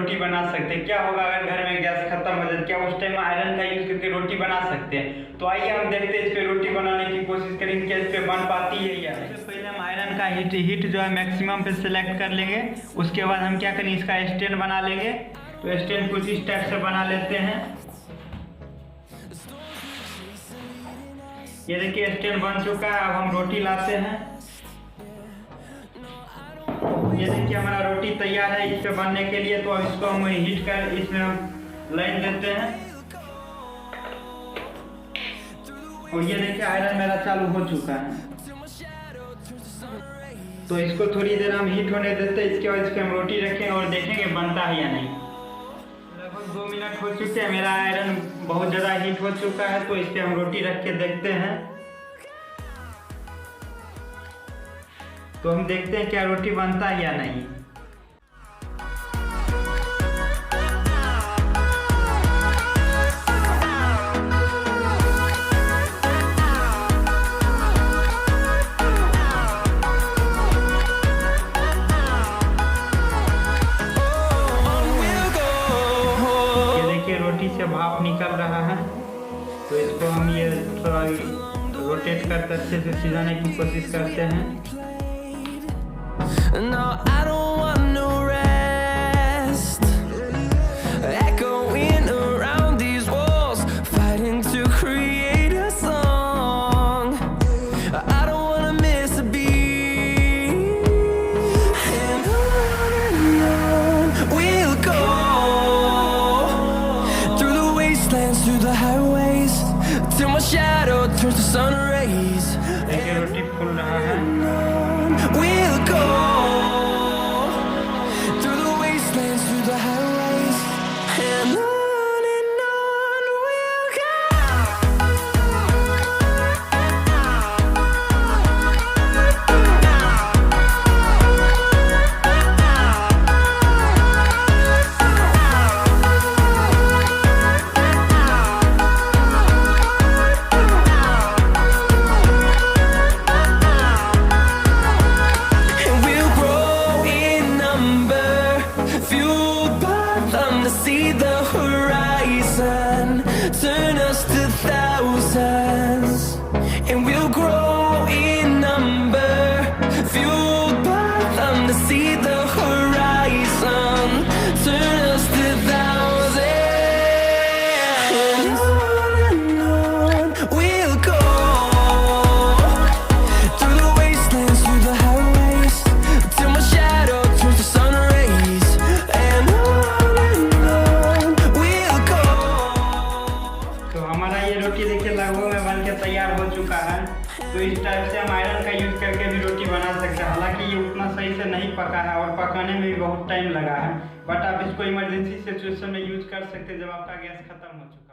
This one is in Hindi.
रोटी बना सकते हैं। क्या होगा अगर घर में गैस खत्म हो जाए, क्या उस टाइम आयरन का यूज करके रोटी बना सकते हैं? तो आइए हम देखते हैं इस पे रोटी बनाने की कोशिश करेंगे, क्या इस पे बन पाती है या नहीं। सबसे पहले हम आयरन का हीट जो है मैक्सिमम पे सिलेक्ट कर लेंगे। उसके बाद हम क्या करेंगे, इसका स्टैंड बना लेंगे। तो स्टैंड कुछ इस टाइप से बना लेते हैं। ये देखिए स्टैंड बन चुका है। अब हम रोटी लाते हैं। ये देखिए हमारा रोटी तैयार है इस पे बनने के लिए। तो अब इसको हम हीट कर इसमें हम लाइन देते हैं। और ये देखिए आयरन मेरा चालू हो चुका है। तो इसको थोड़ी देर हम हीट होने देते हैं। इसके बाद इस पे हम रोटी रखेंगे और देखेंगे बनता है या नहीं। लगभग 2 मिनट हो चुके हैं। मेरा आयरन बहुत ज़्यादा हीट हो चुका है। तो इस पे हम रोटी रख के देखते हैं। तो हम देखते हैं क्या रोटी बनता है या नहीं। ये देखिए रोटी से भाप निकल रहा है। तो इसको हम ये थोड़ा रोटेट करके अच्छे से सिजाने की कोशिश करते हैं। No, I don't want no rest. Echoing around these walls, fighting to create a song. I don't wanna miss a beat. And on we'll go, through the wastelands, through the highways, till my shadow turns to sun rays. देखिए रोटी फूल रहा है। We'll go through the wastelands, through the highways, and on we'll go. See the horizon, turn us to thousands, and we'll grow in number, fueled by them to see the horizon, turn us to thousands, and on we'll go, through the wastelands, through the highways, till my shadow turns to sun rays, and रोटी देखिए लगभग में बन के तैयार हो चुका है। तो इस टाइप से हम आयरन का यूज करके भी रोटी बना सकते हैं। हालांकि ये उतना सही से नहीं पका है और पकाने में भी बहुत टाइम लगा है, बट आप इसको इमरजेंसी सिचुएशन में यूज कर सकते हैं जब आपका गैस खत्म हो चुका है।